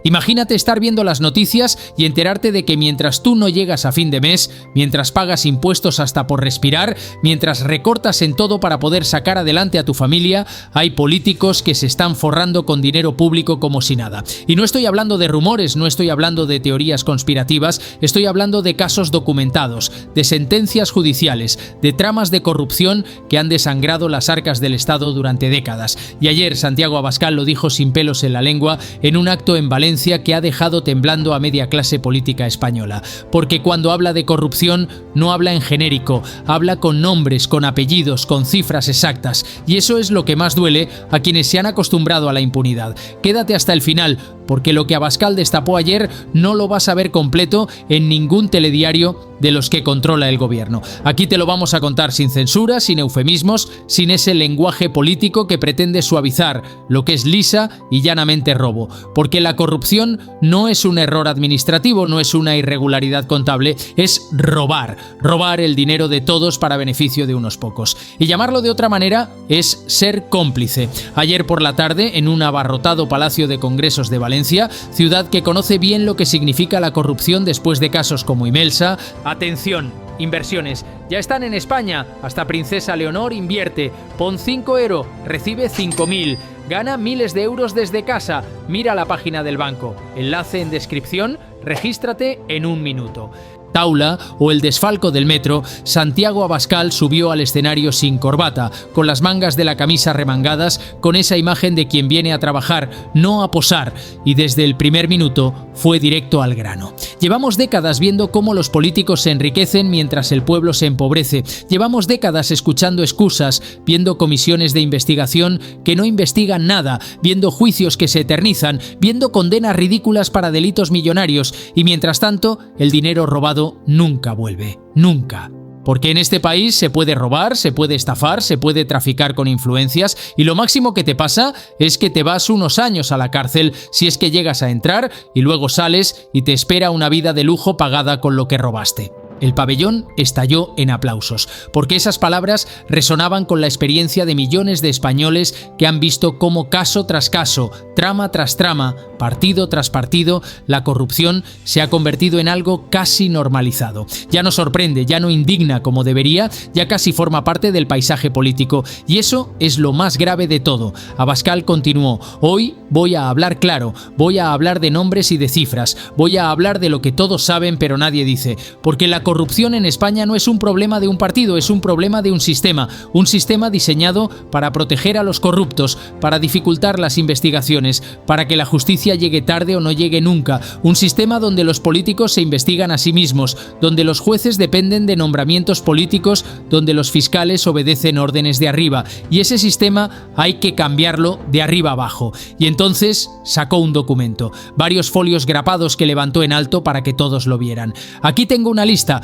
Imagínate estar viendo las noticias y enterarte de que mientras tú no llegas a fin de mes, mientras pagas impuestos hasta por respirar, mientras recortas en todo para poder sacar adelante a tu familia, hay políticos que se están forrando con dinero público como si nada. Y no estoy hablando de rumores, no estoy hablando de teorías conspirativas, estoy hablando de casos documentados, de sentencias judiciales, de tramas de corrupción que han desangrado las arcas del Estado durante décadas. Y ayer Santiago Abascal lo dijo sin pelos en la lengua en un acto en Valencia que ha dejado temblando a media clase política española. Porque cuando habla de corrupción no habla en genérico, habla con nombres, con apellidos, con cifras exactas. Y eso es lo que más duele a quienes se han acostumbrado a la impunidad. Quédate hasta el final, porque lo que Abascal destapó ayer no lo vas a ver completo en ningún telediario de los que controla el gobierno. Aquí te lo vamos a contar sin censura, sin eufemismos, sin ese lenguaje político que pretende suavizar lo que es lisa y llanamente robo. Porque la corrupción no es un error administrativo, no es una irregularidad contable, es robar. Robar el dinero de todos para beneficio de unos pocos. Y llamarlo de otra manera es ser cómplice. Ayer por la tarde, en un abarrotado Palacio de Congresos de Valencia, ciudad que conoce bien lo que significa la corrupción después de casos como Imelsa. Atención, inversiones. Ya están en España. Hasta Princesa Leonor invierte. Pon 5 euros, recibe 5.000. Gana miles de euros desde casa. Mira la página del banco. Enlace en descripción. Regístrate en 1 minuto. Taula o el desfalco del metro, Santiago Abascal subió al escenario sin corbata, con las mangas de la camisa remangadas, con esa imagen de quien viene a trabajar, no a posar, y desde el primer minuto fue directo al grano. Llevamos décadas viendo cómo los políticos se enriquecen mientras el pueblo se empobrece. Llevamos décadas escuchando excusas, viendo comisiones de investigación que no investigan nada, viendo juicios que se eternizan, viendo condenas ridículas para delitos millonarios, y mientras tanto, el dinero robado nunca vuelve, nunca. Porque en este país se puede robar, se puede estafar, se puede traficar con influencias y lo máximo que te pasa es que te vas unos años a la cárcel si es que llegas a entrar y luego sales y te espera una vida de lujo pagada con lo que robaste. El pabellón estalló en aplausos, porque esas palabras resonaban con la experiencia de millones de españoles que han visto cómo caso tras caso, trama tras trama, partido tras partido, la corrupción se ha convertido en algo casi normalizado. Ya no sorprende, ya no indigna como debería, ya casi forma parte del paisaje político. Y eso es lo más grave de todo. Abascal continuó: hoy voy a hablar claro, voy a hablar de nombres y de cifras, voy a hablar de lo que todos saben pero nadie dice, porque la corrupción en España no es un problema de un partido, es un problema de un sistema diseñado para proteger a los corruptos, para dificultar las investigaciones, para que la justicia llegue tarde o no llegue nunca, un sistema donde los políticos se investigan a sí mismos, donde los jueces dependen de nombramientos políticos, donde los fiscales obedecen órdenes de arriba, y ese sistema hay que cambiarlo de arriba abajo. Y entonces sacó un documento, varios folios grapados que levantó en alto para que todos lo vieran. Aquí tengo una lista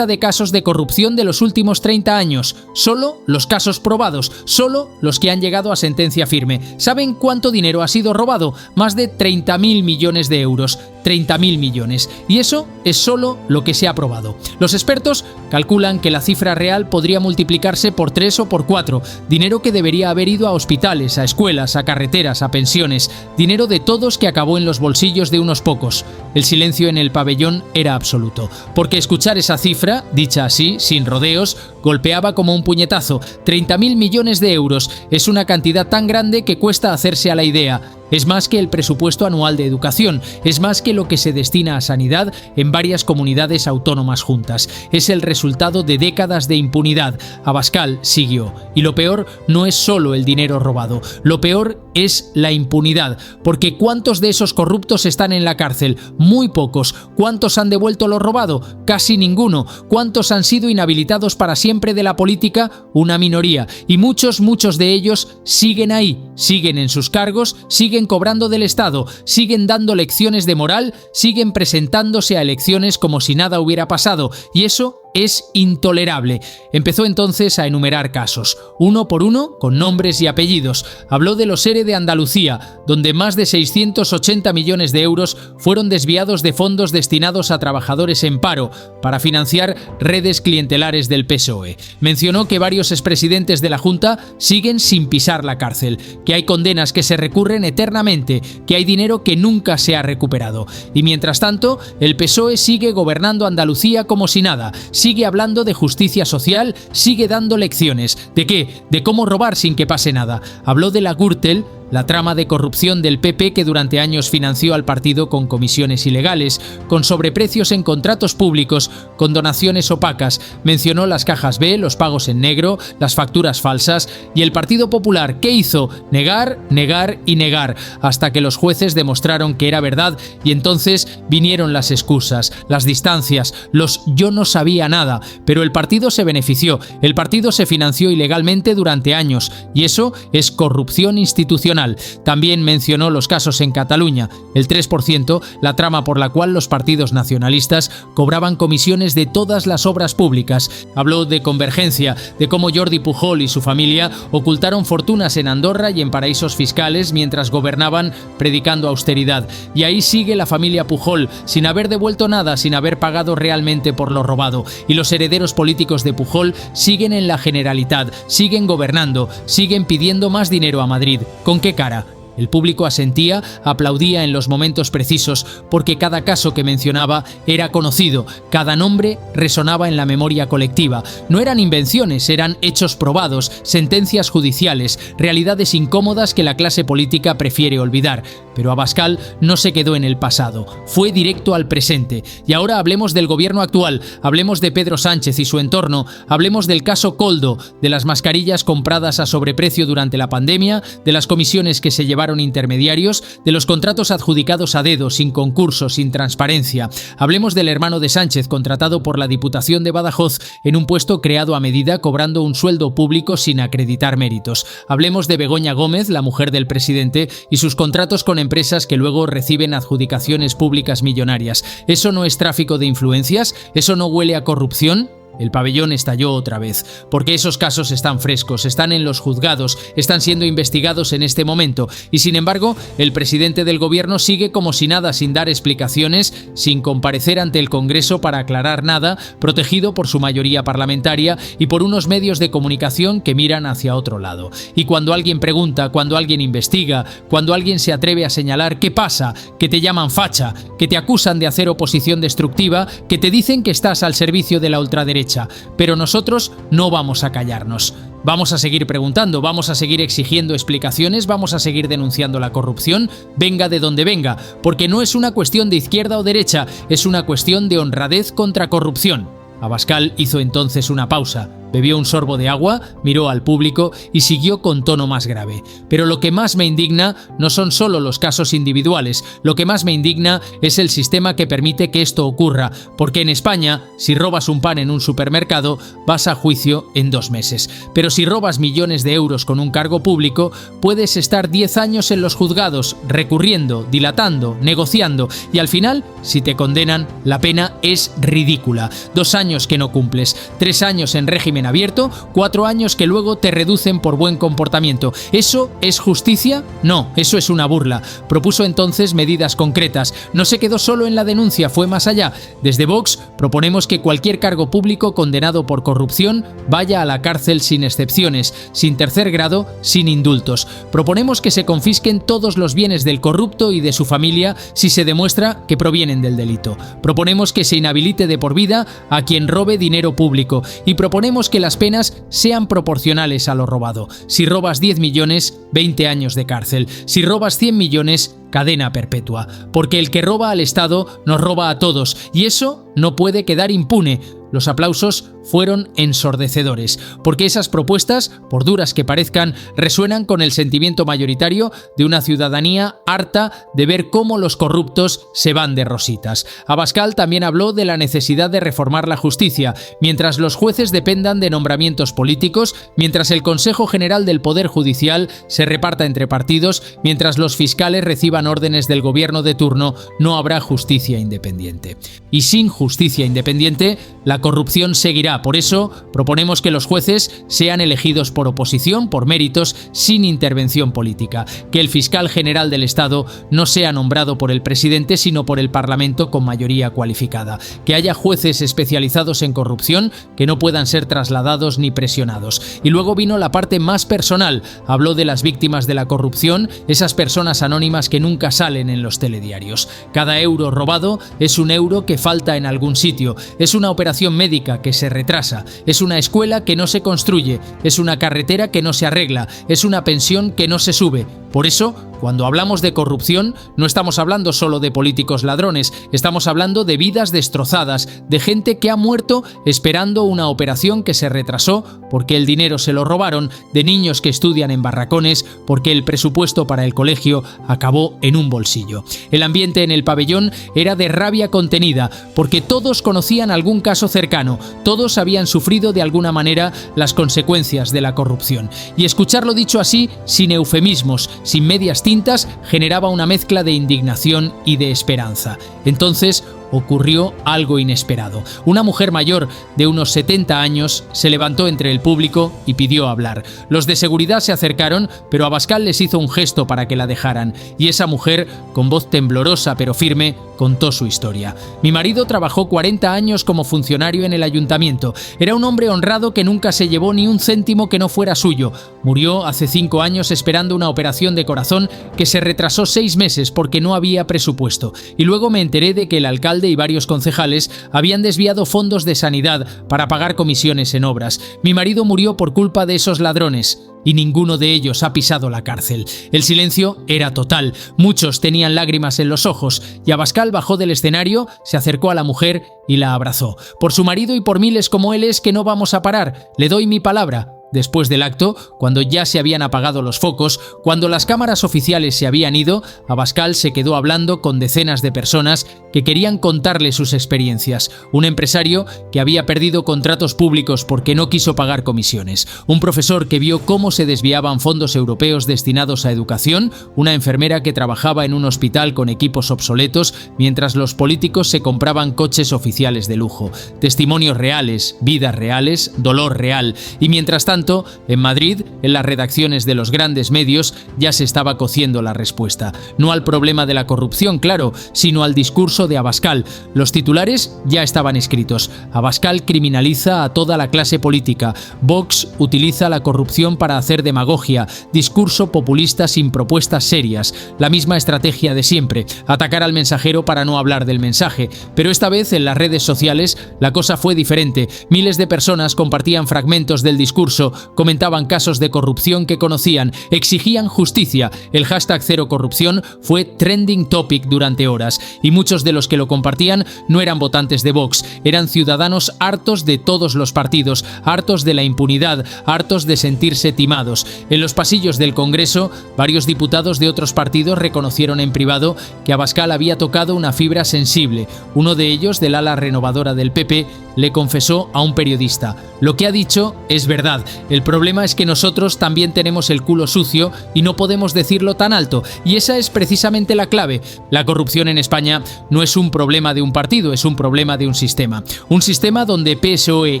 de casos de corrupción de los últimos 30 años, solo los casos probados, solo los que han llegado a sentencia firme. ¿Saben cuánto dinero ha sido robado? Más de 30.000 millones de euros. 30.000 millones. Y eso es solo lo que se ha probado. Los expertos calculan que la cifra real podría multiplicarse por 3 o por 4. Dinero que debería haber ido a hospitales, a escuelas, a carreteras, a pensiones. Dinero de todos que acabó en los bolsillos de unos pocos. El silencio en el pabellón era absoluto. Porque escuchar esa cifra, dicha así, sin rodeos, golpeaba como un puñetazo. 30.000 millones de euros. Es una cantidad tan grande que cuesta hacerse a la idea. Es más que el presupuesto anual de educación, es más que lo que se destina a sanidad en varias comunidades autónomas juntas. Es el resultado de décadas de impunidad. Abascal siguió. Y lo peor no es solo el dinero robado, lo peor es la impunidad. Porque ¿cuántos de esos corruptos están en la cárcel? Muy pocos. ¿Cuántos han devuelto lo robado? Casi ninguno. ¿Cuántos han sido inhabilitados para siempre de la política? Una minoría. Y muchos de ellos siguen ahí, siguen en sus cargos, siguen cobrando del Estado, siguen dando lecciones de moral, siguen presentándose a elecciones como si nada hubiera pasado. Y eso es intolerable. Empezó entonces a enumerar casos, uno por uno, con nombres y apellidos. Habló de los ERE de Andalucía, donde más de 680 millones de euros fueron desviados de fondos destinados a trabajadores en paro para financiar redes clientelares del PSOE. Mencionó que varios expresidentes de la Junta siguen sin pisar la cárcel, que hay condenas que se recurren eternamente, que hay dinero que nunca se ha recuperado. Y mientras tanto, el PSOE sigue gobernando Andalucía como si nada, sigue hablando de justicia social, sigue dando lecciones. ¿De qué? De cómo robar sin que pase nada. Habló de la Gürtel, la trama de corrupción del PP que durante años financió al partido con comisiones ilegales, con sobreprecios en contratos públicos, con donaciones opacas. Mencionó las cajas B, los pagos en negro, las facturas falsas. Y el Partido Popular, ¿qué hizo? Negar, negar y negar, hasta que los jueces demostraron que era verdad y entonces vinieron las excusas, las distancias, los yo no sabía nada. Pero el partido se benefició, el partido se financió ilegalmente durante años y eso es corrupción institucional. También mencionó los casos en Cataluña, el 3%, la trama por la cual los partidos nacionalistas cobraban comisiones de todas las obras públicas. Habló de Convergencia, de cómo Jordi Pujol y su familia ocultaron fortunas en Andorra y en paraísos fiscales mientras gobernaban predicando austeridad. Y ahí sigue la familia Pujol, sin haber devuelto nada, sin haber pagado realmente por lo robado. Y los herederos políticos de Pujol siguen en la Generalitat, siguen gobernando, siguen pidiendo más dinero a Madrid. ¿Con qué cara? El público asentía, aplaudía en los momentos precisos, porque cada caso que mencionaba era conocido, cada nombre resonaba en la memoria colectiva. No eran invenciones, eran hechos probados, sentencias judiciales, realidades incómodas que la clase política prefiere olvidar. Pero Abascal no se quedó en el pasado, fue directo al presente. Y ahora hablemos del gobierno actual, hablemos de Pedro Sánchez y su entorno, hablemos del caso Koldo, de las mascarillas compradas a sobreprecio durante la pandemia, de las comisiones que se llevaron intermediarios, de los contratos adjudicados a dedo, sin concurso, sin transparencia. Hablemos del hermano de Sánchez, contratado por la Diputación de Badajoz en un puesto creado a medida, cobrando un sueldo público sin acreditar méritos. Hablemos de Begoña Gómez, la mujer del presidente, y sus contratos con empresas que luego reciben adjudicaciones públicas millonarias. ¿Eso no es tráfico de influencias? ¿Eso no huele a corrupción? El pabellón estalló otra vez, porque esos casos están frescos, están en los juzgados, están siendo investigados en este momento, y sin embargo, el presidente del gobierno sigue como si nada, sin dar explicaciones, sin comparecer ante el Congreso para aclarar nada, protegido por su mayoría parlamentaria y por unos medios de comunicación que miran hacia otro lado. Y cuando alguien pregunta, cuando alguien investiga, cuando alguien se atreve a señalar qué pasa, que te llaman facha, que te acusan de hacer oposición destructiva, que te dicen que estás al servicio de la ultraderecha, pero nosotros no vamos a callarnos. Vamos a seguir preguntando, vamos a seguir exigiendo explicaciones, vamos a seguir denunciando la corrupción, venga de donde venga, porque no es una cuestión de izquierda o derecha, es una cuestión de honradez contra corrupción. Abascal hizo entonces una pausa, bebió un sorbo de agua, miró al público y siguió con tono más grave. Pero lo que más me indigna no son solo los casos individuales, lo que más me indigna es el sistema que permite que esto ocurra, porque en España, si robas un pan en un supermercado, vas a juicio en 2 meses. Pero si robas millones de euros con un cargo público, puedes estar 10 años en los juzgados, recurriendo, dilatando, negociando, y al final, si te condenan, la pena es ridícula. 2 años que no cumples, 3 años en régimen abierto, 4 años que luego te reducen por buen comportamiento. ¿Eso es justicia? No, eso es una burla. Propuso entonces medidas concretas. No se quedó solo en la denuncia, fue más allá. Desde Vox proponemos que cualquier cargo público condenado por corrupción vaya a la cárcel sin excepciones, sin tercer grado, sin indultos. Proponemos que se confisquen todos los bienes del corrupto y de su familia si se demuestra que provienen del delito. Proponemos que se inhabilite de por vida a quien robe dinero público y proponemos que las penas sean proporcionales a lo robado. Si robas 10 millones, 20 años de cárcel. Si robas 100 millones, cadena perpetua. Porque el que roba al Estado nos roba a todos y eso no puede quedar impune. Los aplausos fueron ensordecedores, porque esas propuestas, por duras que parezcan, resuenan con el sentimiento mayoritario de una ciudadanía harta de ver cómo los corruptos se van de rositas. Abascal también habló de la necesidad de reformar la justicia, mientras los jueces dependan de nombramientos políticos, mientras el Consejo General del Poder Judicial se reparta entre partidos, mientras los fiscales reciban órdenes del gobierno de turno, no habrá justicia independiente. Y sin justicia independiente, la La corrupción seguirá, por eso proponemos que los jueces sean elegidos por oposición, por méritos, sin intervención política, que el fiscal general del Estado no sea nombrado por el presidente, sino por el Parlamento con mayoría cualificada, que haya jueces especializados en corrupción que no puedan ser trasladados ni presionados. Y luego vino la parte más personal, habló de las víctimas de la corrupción, esas personas anónimas que nunca salen en los telediarios. Cada euro robado es un euro que falta en algún sitio, es una operación médica que se retrasa, es una escuela que no se construye, es una carretera que no se arregla, es una pensión que no se sube. Por eso, cuando hablamos de corrupción, no estamos hablando solo de políticos ladrones, estamos hablando de vidas destrozadas, de gente que ha muerto esperando una operación que se retrasó porque el dinero se lo robaron, de niños que estudian en barracones porque el presupuesto para el colegio acabó en un bolsillo. El ambiente en el pabellón era de rabia contenida, porque todos conocían algún caso cercano, todos habían sufrido de alguna manera las consecuencias de la corrupción. Y escucharlo dicho así, sin eufemismos, sin medias tintas, generaba una mezcla de indignación y de esperanza. Entonces ocurrió algo inesperado. Una mujer mayor de unos 70 años se levantó entre el público y pidió hablar. Los de seguridad se acercaron, pero Abascal les hizo un gesto para que la dejaran, y esa mujer, con voz temblorosa pero firme, contó su historia. Mi marido trabajó 40 años como funcionario en el ayuntamiento. Era un hombre honrado que nunca se llevó ni un céntimo que no fuera suyo. Murió hace 5 años esperando una operación de corazón que se retrasó 6 meses porque no había presupuesto. Y luego me enteré de que el alcalde y varios concejales habían desviado fondos de sanidad para pagar comisiones en obras. Mi marido murió por culpa de esos ladrones. Y ninguno de ellos ha pisado la cárcel. El silencio era total. Muchos tenían lágrimas en los ojos y Abascal bajó del escenario, se acercó a la mujer y la abrazó. Por su marido y por miles como él es que no vamos a parar. Le doy mi palabra. Después del acto, cuando ya se habían apagado los focos, cuando las cámaras oficiales se habían ido, Abascal se quedó hablando con decenas de personas que querían contarle sus experiencias. Un empresario que había perdido contratos públicos porque no quiso pagar comisiones. Un profesor que vio cómo se desviaban fondos europeos destinados a educación. Una enfermera que trabajaba en un hospital con equipos obsoletos mientras los políticos se compraban coches oficiales de lujo. Testimonios reales, vidas reales, dolor real. Y mientras tanto, en Madrid, en las redacciones de los grandes medios, ya se estaba cociendo la respuesta. No al problema de la corrupción, claro, sino al discurso de Abascal. Los titulares ya estaban escritos. Abascal criminaliza a toda la clase política. Vox utiliza la corrupción para hacer demagogia. Discurso populista sin propuestas serias. La misma estrategia de siempre. Atacar al mensajero para no hablar del mensaje. Pero esta vez en las redes sociales la cosa fue diferente. Miles de personas compartían fragmentos del discurso, comentaban casos de corrupción que conocían, exigían justicia. El hashtag Cero Corrupción fue trending topic durante horas y muchos de los que lo compartían no eran votantes de Vox, eran ciudadanos hartos de todos los partidos, hartos de la impunidad, hartos de sentirse timados. En los pasillos del Congreso, varios diputados de otros partidos reconocieron en privado que Abascal había tocado una fibra sensible. Uno de ellos, del ala renovadora del PP, le confesó a un periodista: lo que ha dicho es verdad. El problema es que nosotros también tenemos el culo sucio y no podemos decirlo tan alto. Y esa es precisamente la clave. La corrupción en España no es un problema de un partido, es un problema de un sistema. Un sistema donde PSOE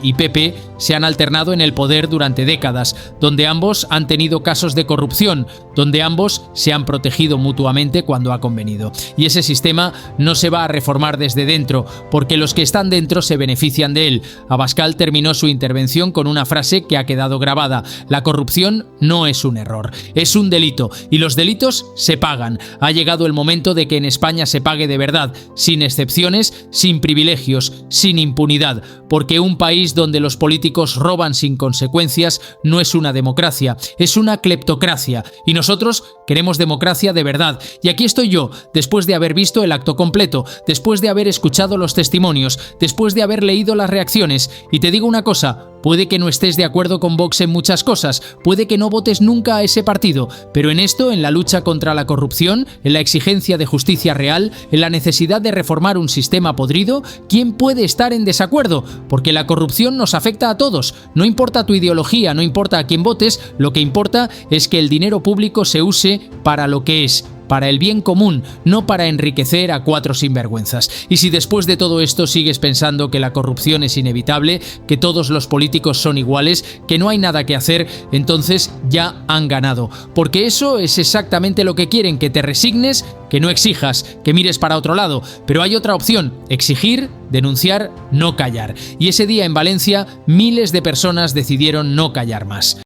y PP se han alternado en el poder durante décadas, donde ambos han tenido casos de corrupción, donde ambos se han protegido mutuamente cuando ha convenido. Y ese sistema no se va a reformar desde dentro, porque los que están dentro se benefician de él. Abascal terminó su intervención con una frase que ha quedado grabada: la corrupción no es un error, es un delito, y los delitos se pagan. Ha llegado el momento de que en España se pague de verdad, sin excepciones, sin privilegios, sin impunidad, porque un país donde los políticos roban sin consecuencias no es una democracia, es una cleptocracia, y nosotros queremos democracia de verdad. Y aquí estoy yo, después de haber visto el acto completo, después de haber escuchado los testimonios, después de haber leído las reacciones, y te digo una cosa: puede que no estés de acuerdo con Vox en muchas cosas, puede que no votes nunca a ese partido, pero en esto, en la lucha contra la corrupción, en la exigencia de justicia real, en la necesidad de reformar un sistema podrido, ¿quién puede estar en desacuerdo? Porque la corrupción nos afecta a todos. No importa tu ideología, no importa a quién votes, lo que importa es que el dinero público se use para lo que es, para el bien común, no para enriquecer a 4 sinvergüenzas. Y si después de todo esto sigues pensando que la corrupción es inevitable, que todos los políticos son iguales, que no hay nada que hacer, entonces ya han ganado. Porque eso es exactamente lo que quieren, que te resignes, que no exijas, que mires para otro lado. Pero hay otra opción: exigir, denunciar, no callar. Y ese día en Valencia, miles de personas decidieron no callar más.